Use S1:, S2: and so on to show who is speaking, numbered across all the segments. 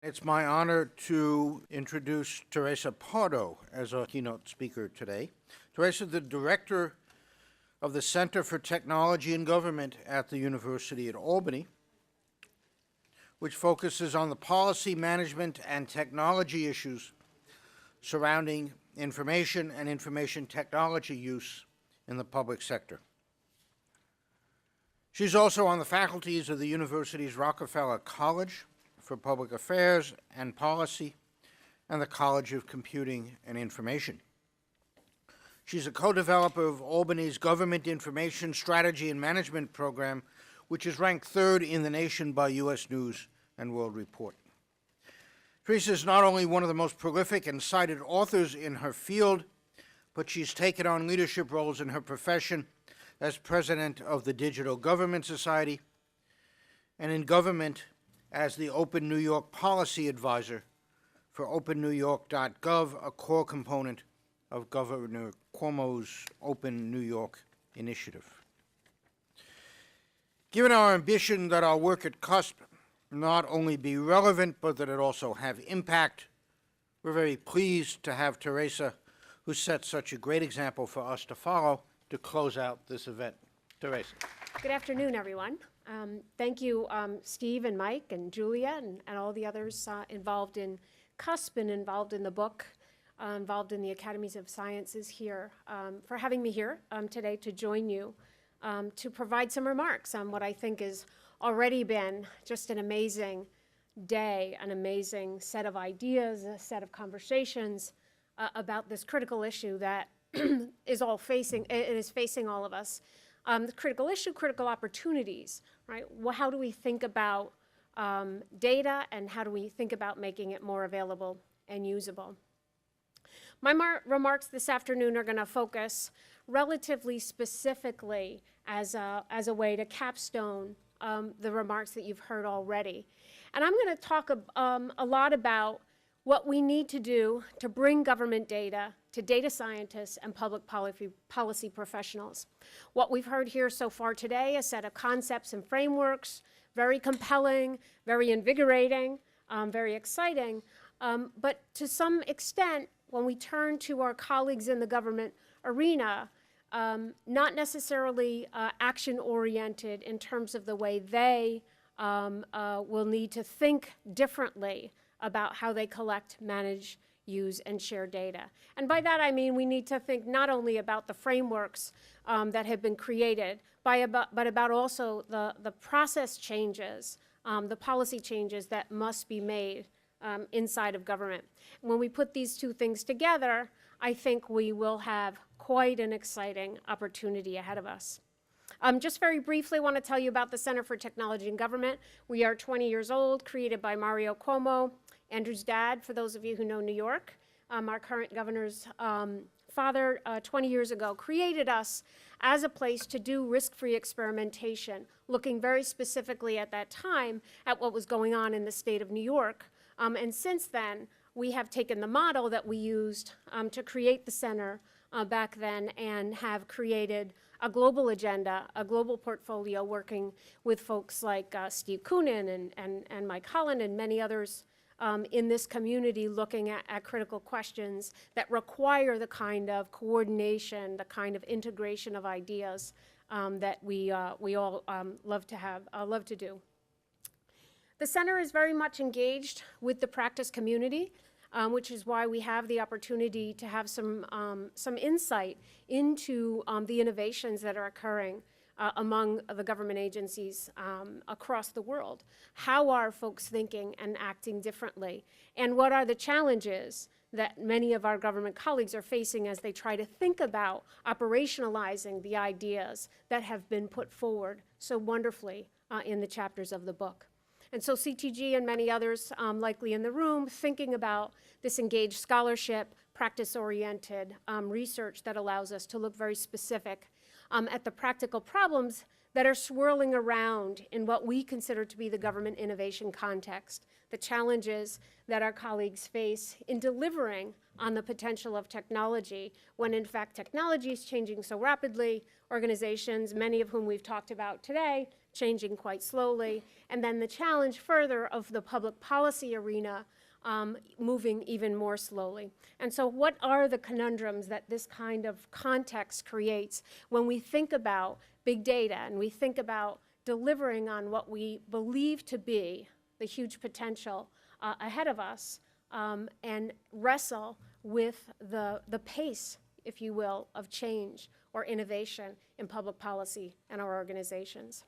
S1: It's my honor to introduce Theresa Pardo as our keynote speaker today. Theresa is the director of the Center for Technology and Government at the University at Albany, which focuses on the policy, management, and technology issues surrounding information and information technology use in the public sector. She's also on the faculties of the university's Rockefeller College for Public Affairs and Policy and the College of Computing and Information. She's a co-developer of Albany's Government Information Strategy and Management Program, which is ranked third in the nation by U.S. News and World Report. Theresa is not only one of the most prolific and cited authors in her field, but she's taken on leadership roles in her profession as president of the Digital Government Society and in government as the Open New York Policy Advisor for OpenNewYork.gov, a core component of Governor Cuomo's Open New York initiative. Given our ambition that our work at CUSP not only be relevant, but that it also have impact, we're very pleased to have Theresa, who set such a great example for us to follow, to close out this event. Theresa.
S2: Good afternoon, everyone. Thank you, Steve and Mike and Julia and all the others involved in CUSP and involved in the book, involved in the Academies of Sciences here, for having me here today to join you to provide some remarks on what I think has already been just an amazing day, an amazing set of ideas, a set of conversations about this critical issue that is facing all of us. The critical issue, critical opportunities, right? Well, how do we think about data and how do we think about making it more available and usable? My remarks this afternoon are going to focus relatively specifically as a way to capstone the remarks that you've heard already. And I'm going to talk a lot about what we need to do to bring government data to data scientists and public policy professionals. What we've heard here so far today, a set of concepts and frameworks, very compelling, very invigorating, very exciting, but to some extent, when we turn to our colleagues in the government arena, not necessarily action-oriented in terms of the way they will need to think differently about how they collect, manage, use, and share data. And by that I mean we need to think not only about the frameworks that have been created, but about also the process changes, the policy changes that must be made inside of government. When we put these two things together, I think we will have quite an exciting opportunity ahead of us. Just very briefly, I want to tell you about the Center for Technology and Government. We are 20 years old, created by Mario Cuomo, Andrew's dad, for those of you who know New York. Our current governor's father, 20 years ago, created us as a place to do risk-free experimentation, looking very specifically at that time at what was going on in the state of New York. And since then, we have taken the model that we used to create the center back then and have created a global agenda, a global portfolio, working with folks like Steve Koonin and Mike Holland and many others in this community, looking at critical questions that require the kind of coordination, the kind of integration of ideas that we all love to do. The center is very much engaged with the practice community, which is why we have the opportunity to have some insight into the innovations that are occurring among the government agencies across the world. How are folks thinking and acting differently? And what are the challenges that many of our government colleagues are facing as they try to think about operationalizing the ideas that have been put forward so wonderfully in the chapters of the book? And so CTG and many others likely in the room thinking about this engaged scholarship, practice-oriented research that allows us to look very specific at the practical problems that are swirling around in what we consider to be the government innovation context, the challenges that our colleagues face in delivering on the potential of technology, when in fact technology is changing so rapidly, organizations, many of whom we've talked about today, changing quite slowly, and then the challenge further of the public policy arena moving even more slowly. And so what are the conundrums that this kind of context creates when we think about big data and we think about delivering on what we believe to be the huge potential ahead of us, and wrestle with the pace, if you will, of change or innovation in public policy and our organizations.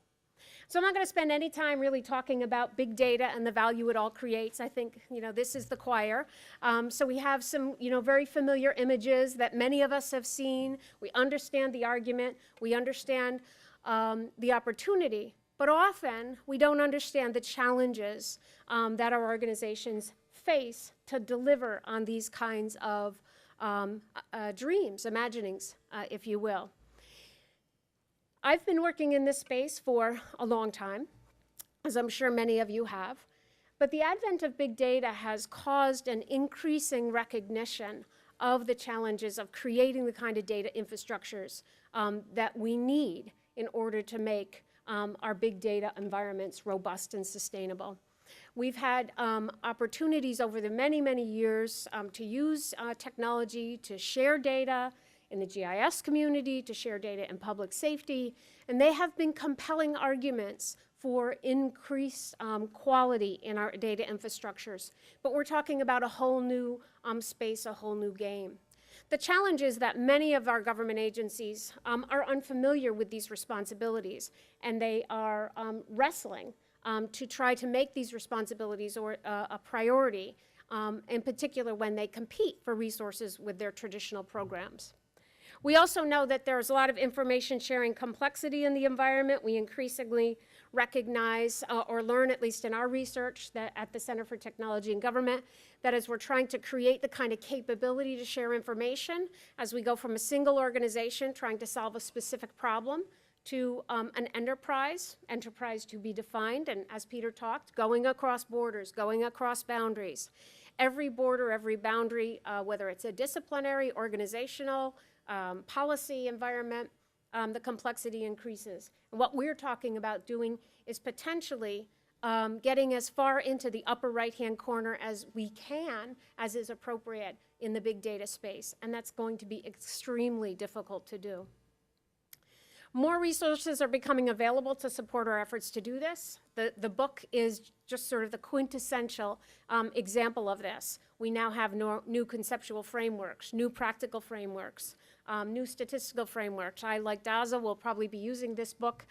S2: So I'm not going to spend any time really talking about big data and the value it all creates. I think, this is the choir. So we have some, very familiar images that many of us have seen. We understand the argument. We understand the opportunity. But often, we don't understand the challenges that our organizations face to deliver on these kinds of dreams, imaginings, if you will. I've been working in this space for a long time, as I'm sure many of you have, but the advent of big data has caused an increasing recognition of the challenges of creating the kind of data infrastructures that we need in order to make our big data environments robust and sustainable. We've had opportunities over the many, many years to use technology to share data in the GIS community, to share data in public safety, and they have been compelling arguments for increased quality in our data infrastructures. But we're talking about a whole new space, a whole new game. The challenge is that many of our government agencies are unfamiliar with these responsibilities, and they are wrestling to try to make these responsibilities a priority, in particular when they compete for resources with their traditional programs. We also know that there's a lot of information sharing complexity in the environment. We increasingly recognize or learn, at least in our research that at the Center for Technology and Government, that as we're trying to create the kind of capability to share information, as we go from a single organization trying to solve a specific problem to an enterprise to be defined, and as Peter talked, going across borders, going across boundaries. Every border, every boundary, whether it's a disciplinary, organizational, policy environment, the complexity increases. And what we're talking about doing is potentially getting as far into the upper right-hand corner as we can, as is appropriate in the big data space. And that's going to be extremely difficult to do. More resources are becoming available to support our efforts to do this. The book is just sort of the quintessential example of this. We now have new conceptual frameworks, new practical frameworks, new statistical frameworks. I, like Daza, will probably be using this book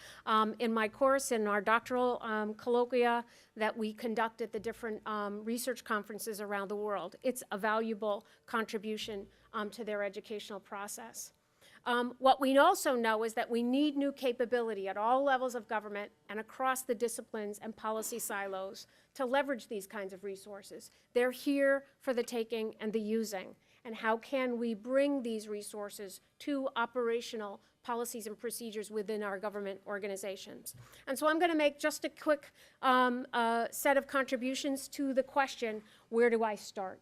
S2: in my course, in our doctoral colloquia that we conduct at the different research conferences around the world. It's a valuable contribution to their educational process. What we also know is that we need new capability at all levels of government and across the disciplines and policy silos to leverage these kinds of resources. They're here for the taking and the using. And how can we bring these resources to operational policies and procedures within our government organizations? And so I'm going to make just a quick set of contributions to the question, where do I start?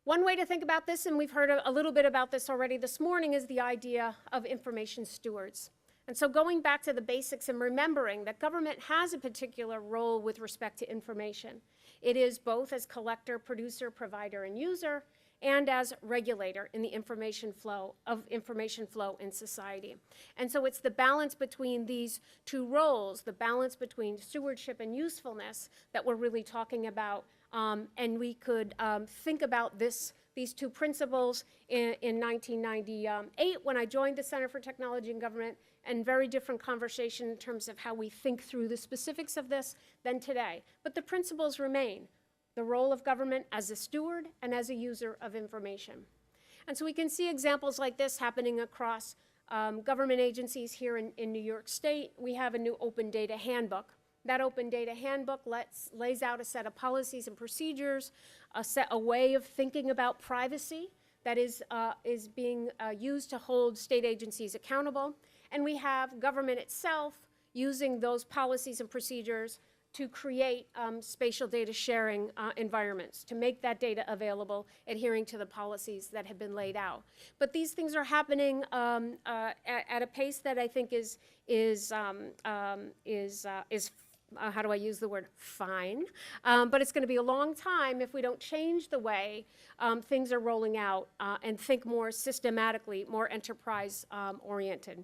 S2: One way to think about this, and we've heard a little bit about this already this morning, is the idea of information stewards. And so going back to the basics and remembering that government has a particular role with respect to information. It is both as collector, producer, provider, and user, and as regulator in the information flow in society. And so it's the balance between these two roles, the balance between stewardship and usefulness, that we're really talking about. And we could think about these two principles in 1998 when I joined the Center for Technology and Government, and very different conversation in terms of how we think through the specifics of this than today. But the principles remain: the role of government as a steward and as a user of information. And so we can see examples like this happening across government agencies here in New York State. We have a new open data handbook. That open data handbook lays out a set of policies and procedures, a way of thinking about privacy that is being used to hold state agencies accountable. And we have government itself using those policies and procedures to create spatial data sharing environments, to make that data available, adhering to the policies that have been laid out. But these things are happening at a pace that I think is how do I use the word, fine. But it's going to be a long time if we don't change the way things are rolling out and think more systematically, more enterprise oriented.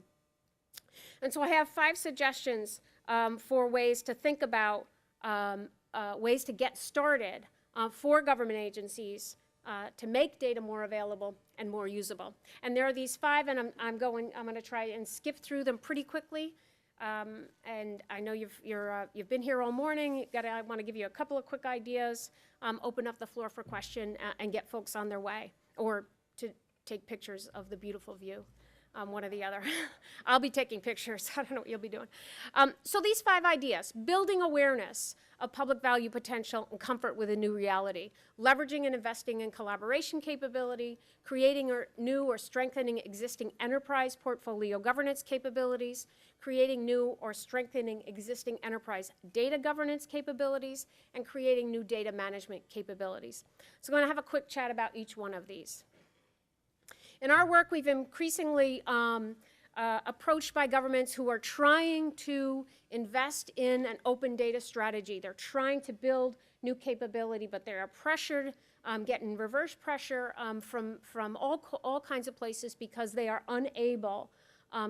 S2: And so I have 5 suggestions for ways to think about, ways to get started for government agencies to make data more available and more usable. And there are these 5, and I'm going to try and skip through them pretty quickly. And I know you've been here all morning. I want to give you a couple of quick ideas, open up the floor for question, and get folks on their way, or to take pictures of the beautiful view. One or the other. I'll be taking pictures. I don't know what you'll be doing. So these 5 ideas: building awareness of public value potential and comfort with a new reality, leveraging and investing in collaboration capability, creating new or strengthening existing enterprise portfolio governance capabilities, creating new or strengthening existing enterprise data governance capabilities, and creating new data management capabilities. So I'm going to have a quick chat about each one of these. In our work, we've increasingly approached by governments who are trying to invest in an open data strategy. They're trying to build new capability, but they are pressured, getting reverse pressure from all kinds of places because they are unable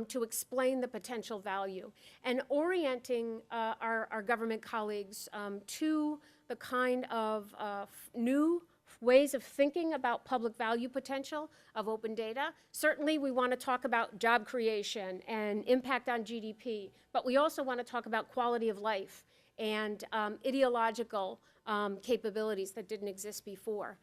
S2: to explain the potential value. And orienting our government colleagues to the kind of new ways of thinking about public value potential of open data. Certainly we want to talk about job creation and impact on GDP, but we also want to talk about quality of life and ideological capabilities that didn't exist before.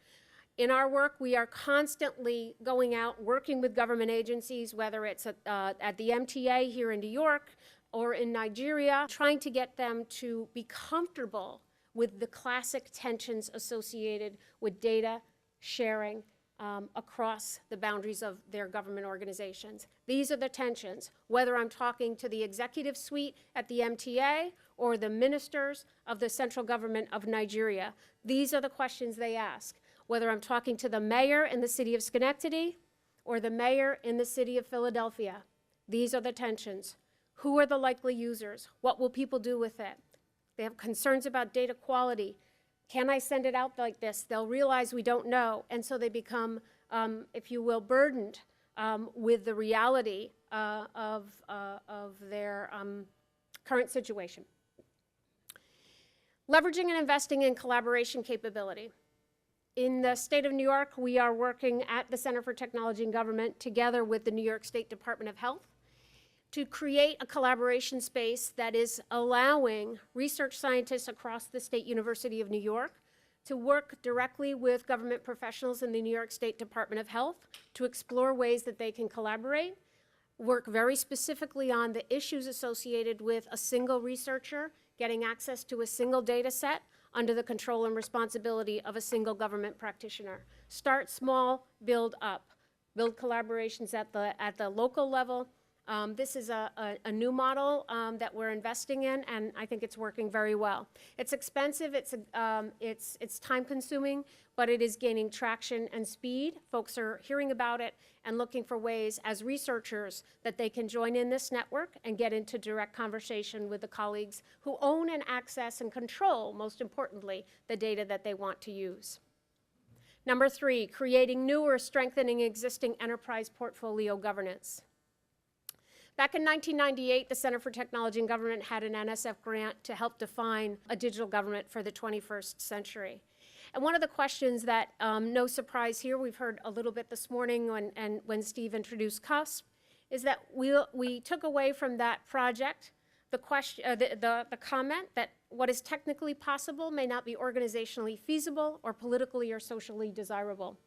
S2: In our work, we are constantly going out, working with government agencies, whether it's at the MTA here in New York or in Nigeria, trying to get them to be comfortable with the classic tensions associated with data sharing across the boundaries of their government organizations. These are the tensions, whether I'm talking to the executive suite at the MTA or the ministers of the central government of Nigeria. These are the questions they ask, whether I'm talking to the mayor in the city of Schenectady or the mayor in the city of Philadelphia. These are the tensions. Who are the likely users? What will people do with it? They have concerns about data quality. Can I send it out like this? They'll realize we don't know, and so they become, if you will, burdened with the reality of their current situation. Leveraging and investing in collaboration capability. In the state of New York, we are working at the Center for Technology and Government together with the New York State Department of Health to create a collaboration space that is allowing research scientists across the State University of New York to work directly with government professionals in the New York State Department of Health to explore ways that they can collaborate, work very specifically on the issues associated with a single researcher getting access to a single data set under the control and responsibility of a single government practitioner. Start small, build up. Build collaborations at the local level. This is a new model that we're investing in, and I think it's working very well. It's expensive, it's time-consuming, but it is gaining traction and speed. Folks are hearing about it and looking for ways as researchers that they can join in this network and get into direct conversation with the colleagues who own and access and control, most importantly, the data that they want to use. Number 3, creating new or strengthening existing enterprise portfolio governance. Back in 1998, the Center for Technology and Government had an NSF grant to help define a digital government for the 21st century. And one of the questions that, no surprise here, we've heard a little bit this morning when Steve introduced CUSP, is that we took away from that project the comment that what is technically possible may not be organizationally feasible or politically or socially desirable.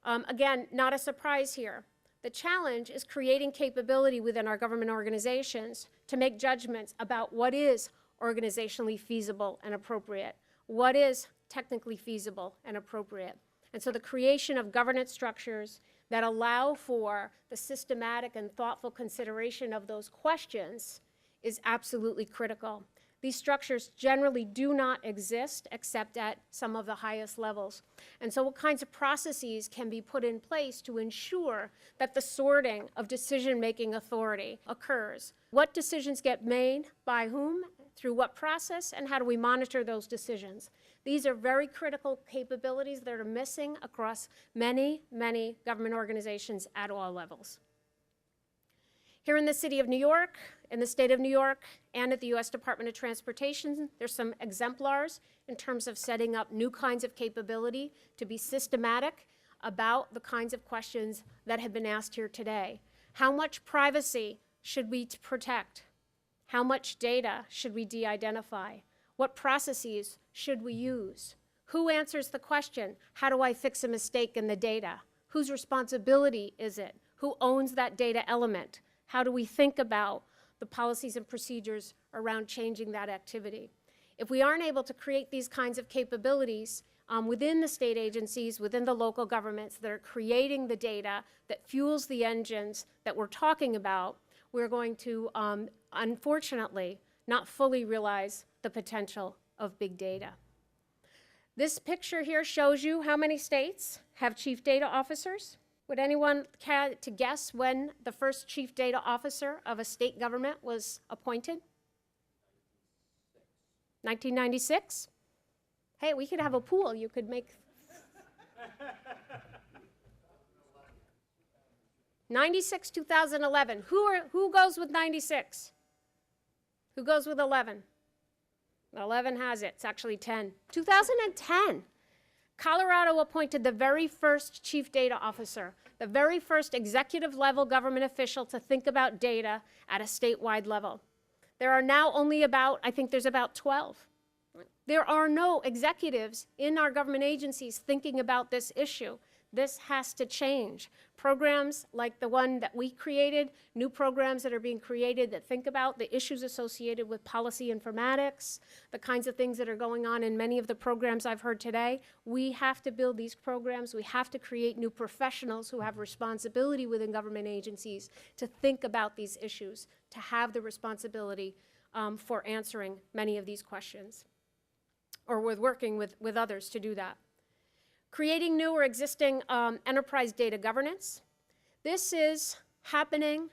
S2: Again, not a surprise here. The challenge is creating capability within our government organizations to make judgments about what is organizationally feasible and appropriate, what is technically feasible and appropriate. And so the creation of governance structures that allow for the systematic and thoughtful consideration of those questions is absolutely critical. These structures generally do not exist except at some of the highest levels. And so what kinds of processes can be put in place to ensure that the sorting of decision-making authority occurs? What decisions get made by whom, through what process, and how do we monitor those decisions? These are very critical capabilities that are missing across many, many government organizations at all levels. Here in the city of New York, in the state of New York, and at the U.S. Department of Transportation, there's some exemplars in terms of setting up new kinds of capability to be systematic about the kinds of questions that have been asked here today. How much privacy should we protect? How much data should we de-identify? What processes should we use? Who answers the question, how do I fix a mistake in the data? Whose responsibility is it? Who owns that data element? How do we think about the policies and procedures around changing that activity? If we aren't able to create these kinds of capabilities within the state agencies, within the local governments that are creating the data that fuels the engines that we're talking about, we're going to, unfortunately, not fully realize the potential of big data. This picture here shows you how many states have chief data officers. Would anyone care to guess when the first chief data officer of a state government was appointed? 1996? Hey, we could have a pool. You could make 96, 2011. Who goes with 96? Who goes with 11? 11 has it. It's actually 10. 2010. Colorado appointed the very first chief data officer, the very first executive level government official to think about data at a statewide level. There are now only about, I think there's about 12. There are no executives in our government agencies thinking about this issue. This has to change. Programs like the one that we created, new programs that are being created that think about the issues associated with policy informatics, the kinds of things that are going on in many of the programs I've heard today. We have to build these programs. We have to create new professionals who have responsibility within government agencies to think about these issues, to have the responsibility for answering many of these questions, or with working with others to do that. Creating new or existing enterprise data governance. This is happening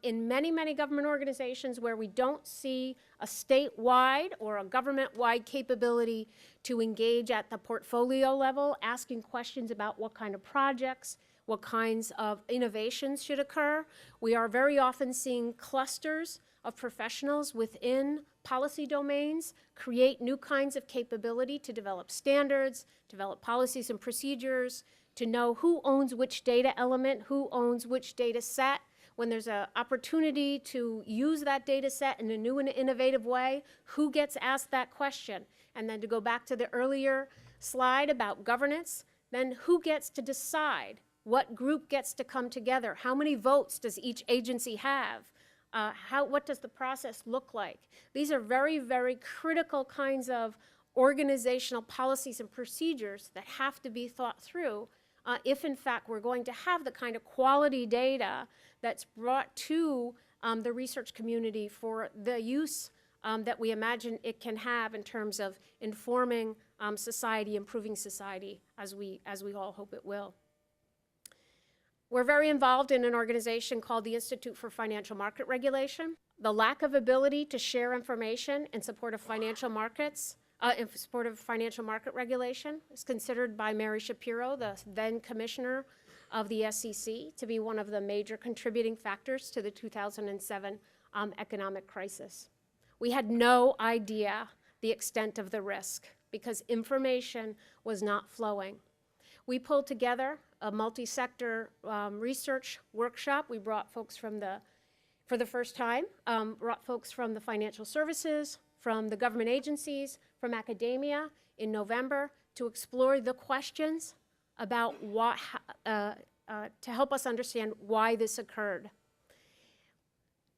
S2: in many, many government organizations where we don't see a statewide or a government-wide capability to engage at the portfolio level, asking questions about what kind of projects, what kinds of innovations should occur. We are very often seeing clusters of professionals within policy domains create new kinds of capability to develop standards, develop policies and procedures, to know who owns which data element, who owns which data set. When there's an opportunity to use that data set in a new and innovative way, who gets asked that question? And then to go back to the earlier slide about governance, then who gets to decide? What group gets to come together? How many votes does each agency have? What does the process look like? These are very, very critical kinds of organizational policies and procedures that have to be thought through if, in fact, we're going to have the kind of quality data that's brought to the research community for the use that we imagine it can have in terms of informing society, improving society, as we all hope it will. We're very involved in an organization called the Institute for Financial Market Regulation. The lack of ability to share information in support of financial markets, in support of financial market regulation is considered by Mary Shapiro, the then commissioner of the SEC, to be one of the major contributing factors to the 2007 economic crisis. We had no idea the extent of the risk because information was not flowing. We pulled together a multi-sector research workshop. We brought folks for the first time, brought folks from the financial services, from the government agencies, from academia in November to explore the questions about what, to help us understand why this occurred.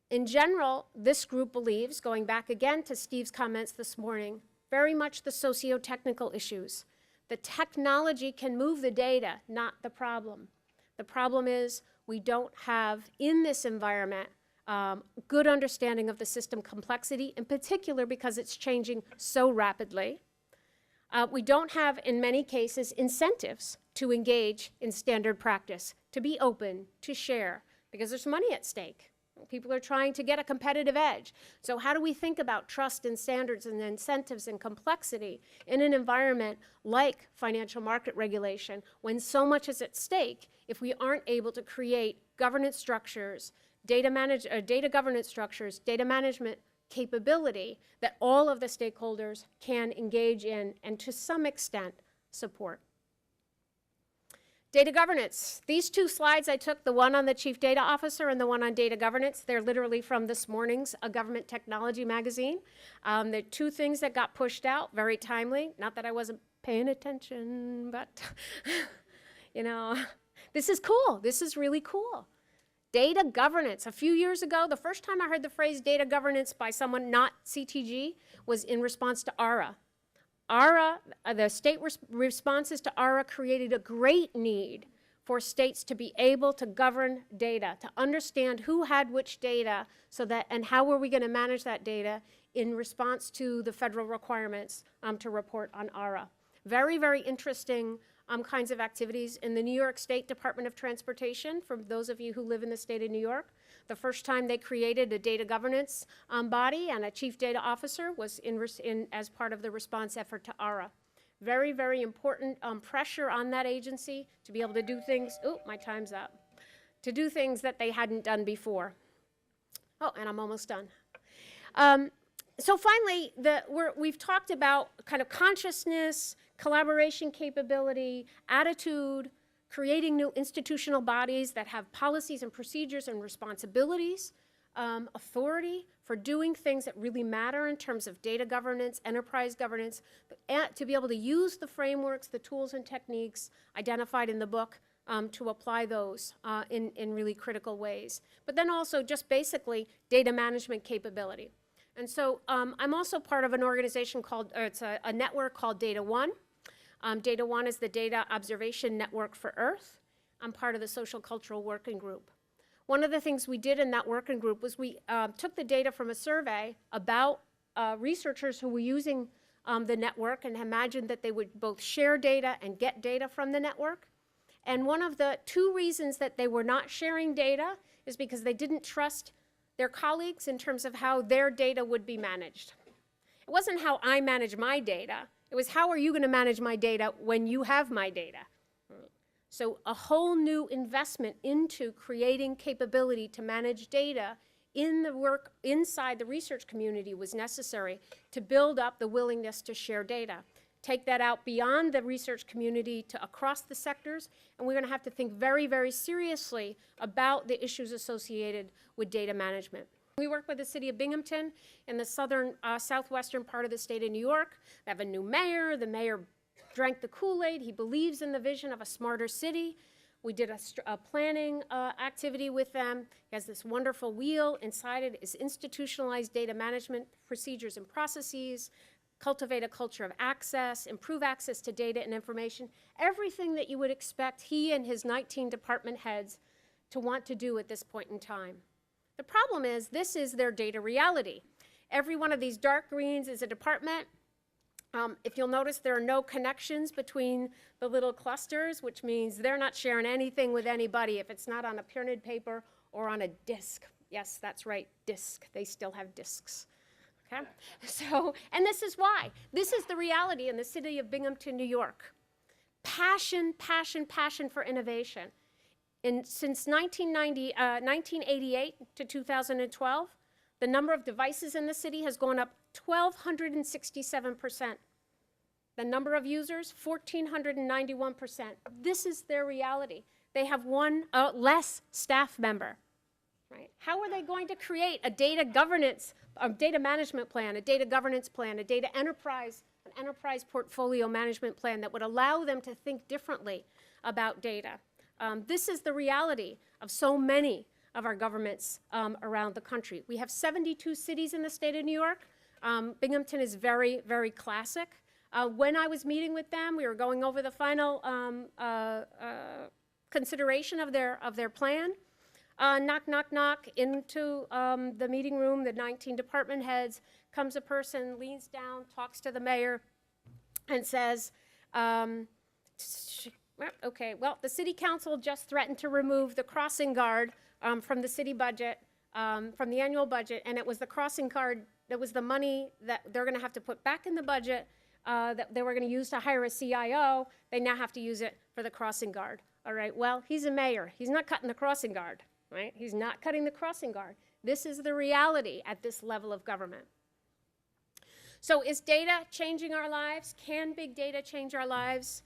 S2: In general, this group believes, going back again to Steve's comments this morning, very much the socio-technical issues, The technology can move the data, not the problem. The problem is we don't have, in this environment, good understanding of the system complexity, in particular because it's changing so rapidly. We don't have, in many cases, incentives to engage in standard practice, to be open, to share, because there's money at stake. People are trying to get a competitive edge. So how do we think about trust and standards and incentives and complexity in an environment like financial market regulation when so much is at stake if we aren't able to create governance structures, data governance structures, data management capability that all of the stakeholders can engage in and to some extent support. Data governance. These two slides I took, the one on the Chief Data Officer and the one on data governance, they're literally from this morning's Government Technology magazine. They're two things that got pushed out very timely. Not that I wasn't paying attention, but you know, this is cool. This is really cool. Data governance. A few years ago, the first time I heard the phrase data governance by someone not CTG was in response to ARA. ARA, the state responses to ARA created a great need for states to be able to govern data, to understand who had which data, so that, and how were we going to manage that data in response to the federal requirements to report on ARA. Very, very interesting kinds of activities in the New York State Department of Transportation, for those of you who live in the state of New York. The first time they created a data governance body and a chief data officer was as part of the response effort to ARA. Very, very important pressure on that agency to be able to do things, oh, my time's up, to do things that they hadn't done before. Oh, and I'm almost done. So finally, we've talked about kind of consciousness, collaboration capability, attitude, creating new institutional bodies that have policies and procedures and responsibilities, authority for doing things that really matter in terms of data governance, enterprise governance, to be able to use the frameworks, the tools and techniques identified in the book to apply those in really critical ways. But then also just basically data management capability. And so I'm also part of an organization called, it's a network called Data One. Data One is the Data Observation Network for Earth. I'm part of the Social Cultural Working Group. One of the things we did in that working group was we took the data from a survey about researchers who were using the network and imagined that they would both share data and get data from the network. And one of the two reasons that they were not sharing data is because they didn't trust their colleagues in terms of how their data would be managed. It wasn't how I manage my data. It was how are you going to manage my data when you have my data? So a whole new investment into creating capability to manage data in the work inside the research community was necessary to build up the willingness to share data. Take that out beyond the research community to across the sectors, and we're going to have to think very, very seriously about the issues associated with data management. We work with the city of Binghamton in the southern, southwestern part of the state of New York. They have a new mayor. The mayor drank the Kool-Aid. He believes in the vision of a smarter city. We did a planning activity with them. He has this wonderful wheel. Inside it is institutionalized data management procedures and processes, cultivate a culture of access, improve access to data and information, everything that you would expect he and his 19 department heads to want to do at this point in time. The problem is this is their data reality. Every one of these dark greens is a department. If you'll notice, there are no connections between the little clusters, which means they're not sharing anything with anybody if it's not on a printed paper or on a disk. Yes, that's right, disk. They still have disks. Okay? So, and this is why. This is the reality in the city of Binghamton, New York. Passion, passion, passion for innovation. Since 1988 to 2012, the number of devices in the city has gone up 1,267%. The number of users, 1,491%. This is their reality. They have one less staff member. Right? How are they going to create a data governance, a data management plan, a data governance plan, a data enterprise, an enterprise portfolio management plan that would allow them to think differently about data? This is the reality of so many of our governments around the country. We have 72 cities in the state of New York. Binghamton is very, very classic. When I was meeting with them, we were going over the final consideration of their plan. Knock, knock, knock, into the meeting room, the 19 department heads, comes a person, leans down, talks to the mayor, and says, okay, well, the city council just threatened to remove the crossing guard from the city budget, from the annual budget, and it was the crossing guard, that was the money that they're gonna have to put back in the budget that they were gonna use to hire a CIO. They now have to use it for the crossing guard. All right, well, he's a mayor. He's not cutting the crossing guard, right? He's not cutting the crossing guard. This is the reality at this level of government. So is data changing our lives? Can big data change our lives?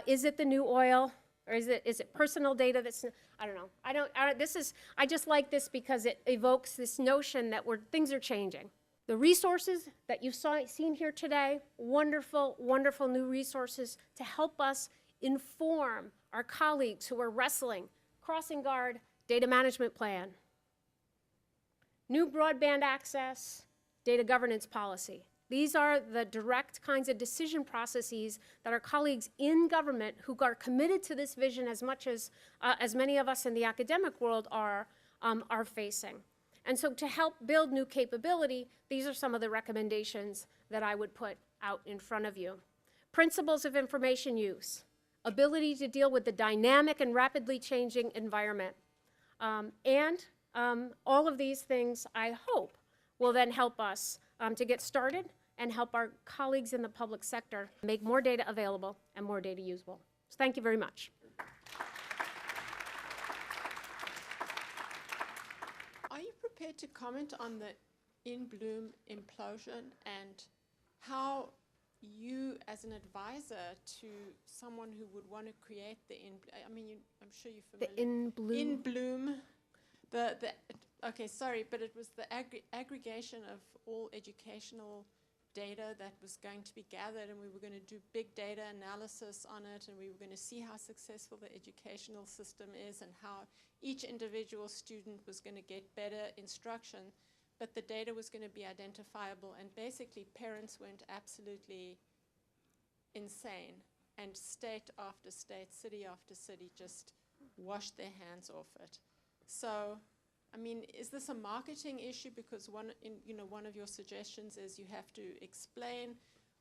S2: Is it the new oil? Or is it personal data that's, I don't know. I just like this because it evokes this notion that things are changing. The resources that you've seen here today, wonderful, wonderful new resources to help us inform our colleagues who are wrestling, crossing guard, data management plan, new broadband access, data governance policy. These are the direct kinds of decision processes that our colleagues in government who are committed to this vision as much as many of us in the academic world are facing. And so to help build new capability, these are some of the recommendations that I would put out in front of you. Principles of information use, ability to deal with the dynamic and rapidly changing environment. All of these things, I hope, will then help us to get started and help our colleagues in the public sector make more data available and more data usable. So thank you very much.
S3: Are you prepared to comment on the in-bloom implosion and how you, as an advisor to someone who would want to create the I'm sure you're familiar.
S2: The in-bloom?
S3: In-bloom. Okay, sorry, but it was the aggregation of all educational data that was going to be gathered, and we were going to do big data analysis on it, and we were going to see how successful the educational system is and how each individual student was going to get better instruction, but the data was going to be identifiable, and basically parents went absolutely insane, and state after state, city after city just washed their hands off it. So, I mean, is this a marketing issue? Because one of your suggestions is you have to explain,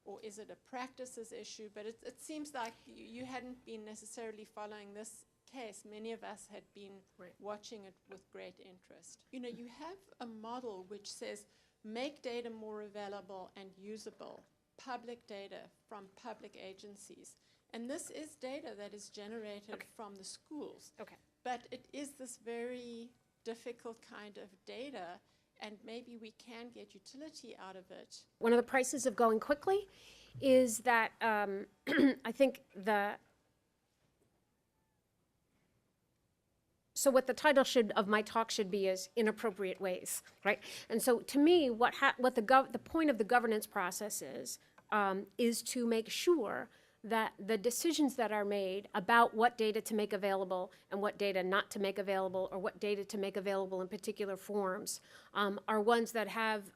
S3: or is it a practices issue? But it seems like you hadn't been necessarily following this case. Many of us had been watching it with great interest. You know, you have a model which says make data more available and usable, public data from public agencies. And this is data that is generated from the schools.
S2: Okay.
S3: But it is this very difficult kind of data, and maybe we can get utility out of it.
S2: One of the prices of going quickly is that I think so what the title of my talk should be is inappropriate ways, right? And so to me, what the point of the governance process is to make sure that the decisions that are made about what data to make available and what data not to make available, or what data to make available in particular forms, are ones that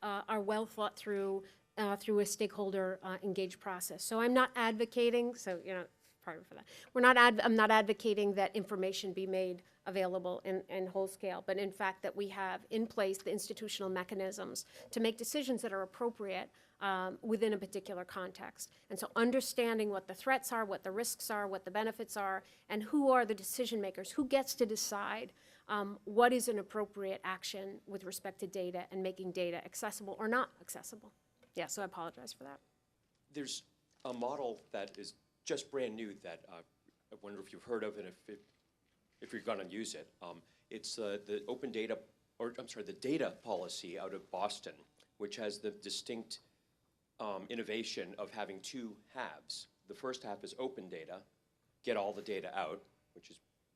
S2: are well thought through through a stakeholder engaged process. So I'm not advocating, pardon for that. I'm not advocating that information be made available in whole scale, but in fact that we have in place the institutional mechanisms to make decisions that are appropriate within a particular context. And so understanding what the threats are, what the risks are, what the benefits are, and who are the decision makers, who gets to decide what is an appropriate action with respect to data and making data accessible or not accessible. Yeah, so I apologize for that.
S4: There's a model that is just brand new that I wonder if you've heard of and if you're going to use it. It's the open data, the data policy out of Boston, which has the distinct innovation of having two halves. The first half is open data, get all the data out, which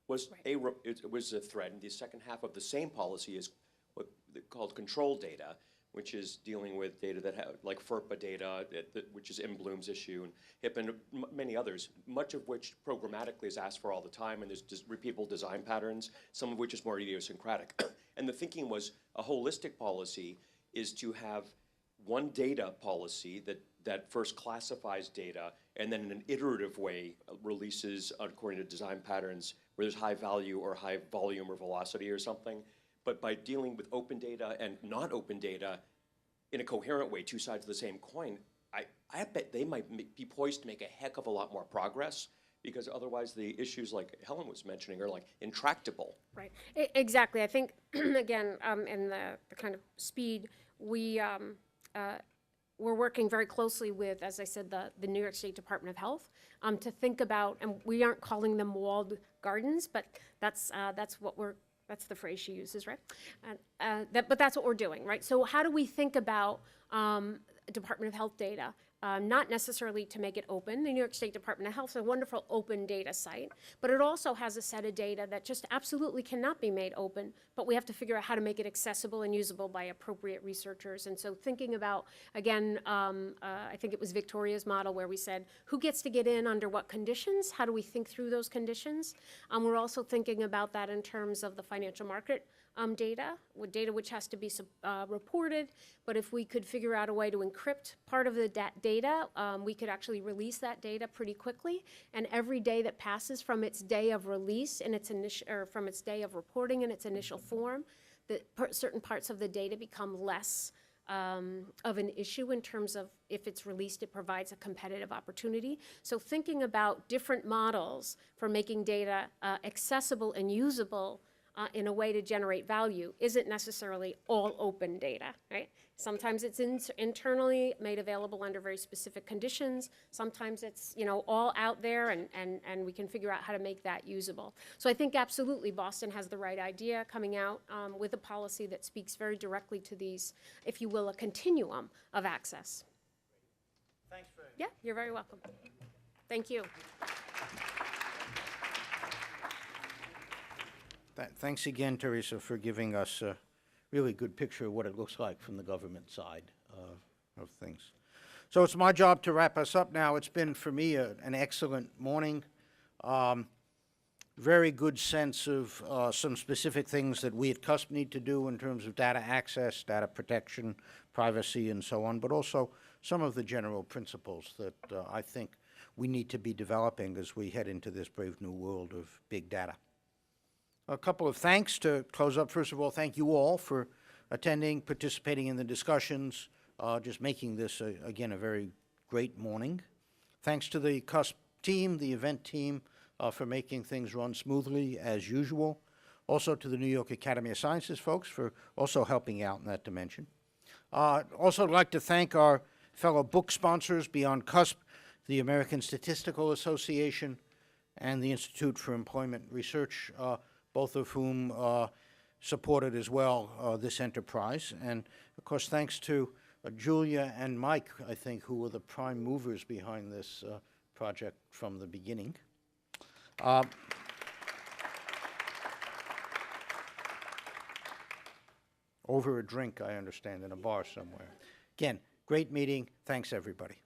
S4: was a threat. And the second half of the same policy is what called control data, which is dealing with data that like FERPA data, which is in-Bloom's issue, and HIP, and many others, much of which programmatically is asked for all the time, and there's just repeatable design patterns, some of which is more idiosyncratic. And the thinking was a holistic policy is to have one data policy that that first classifies data and then in an iterative way releases according to design patterns where there's high value or high volume or velocity or something. But by dealing with open data and not open data in a coherent way, two sides of the same coin, I bet they might be poised to make a heck of a lot more progress, because otherwise the issues like Helen was mentioning are like intractable.
S2: Right, exactly. I think, again, in the kind of speed, we're working very closely with, as I said, the New York State Department of Health to think about, and we aren't calling them walled gardens, but that's the phrase she uses, right? But that's what we're doing, right? So how do we think about Department of Health data? Not necessarily to make it open. The New York State Department of Health is a wonderful open data site, but it also has a set of data that just absolutely cannot be made open, but we have to figure out how to make it accessible and usable by appropriate researchers. And so thinking about, again, I think it was Victoria's model where we said, who gets to get in under what conditions? How do we think through those conditions? We're also thinking about that in terms of the financial market data which has to be reported, but if we could figure out a way to encrypt part of the data, we could actually release that data pretty quickly, and every day that passes from its day of release and from its day of reporting in its initial form, certain parts of the data become less of an issue in terms of if it's released, it provides a competitive opportunity. So thinking about different models for making data accessible and usable in a way to generate value isn't necessarily all open data, right? Sometimes it's internally made available under very specific conditions. Sometimes it's, all out there and we can figure out how to make that usable. So I think absolutely Boston has the right idea coming out with a policy that speaks very directly to these, if you will, a continuum of access.
S1: Thanks very much.
S2: Yeah, you're very welcome. Thank you.
S1: Thanks again, Theresa, for giving us a really good picture of what it looks like from the government side of things. So it's my job to wrap us up now. It's been, for me, an excellent morning. Very good sense of some specific things that we at CUSP need to do in terms of data access, data protection, privacy, and so on, but also some of the general principles that I think we need to be developing as we head into this brave new world of big data. A couple of thanks to close up. First of all, thank you all for attending, participating in the discussions, just making this, again, a very great morning. Thanks to the CUSP team, the event team, for making things run smoothly as usual. Also to the New York Academy of Sciences folks for also helping out in that dimension. Also I'd like to thank our fellow book sponsors beyond CUSP, the American Statistical Association and the Institute for Employment Research, both of whom supported as well this enterprise. And of course, thanks to Julia and Mike, I think, who were the prime movers behind this project from the beginning. Over a drink, I understand, in a bar somewhere. Again, great meeting. Thanks, everybody.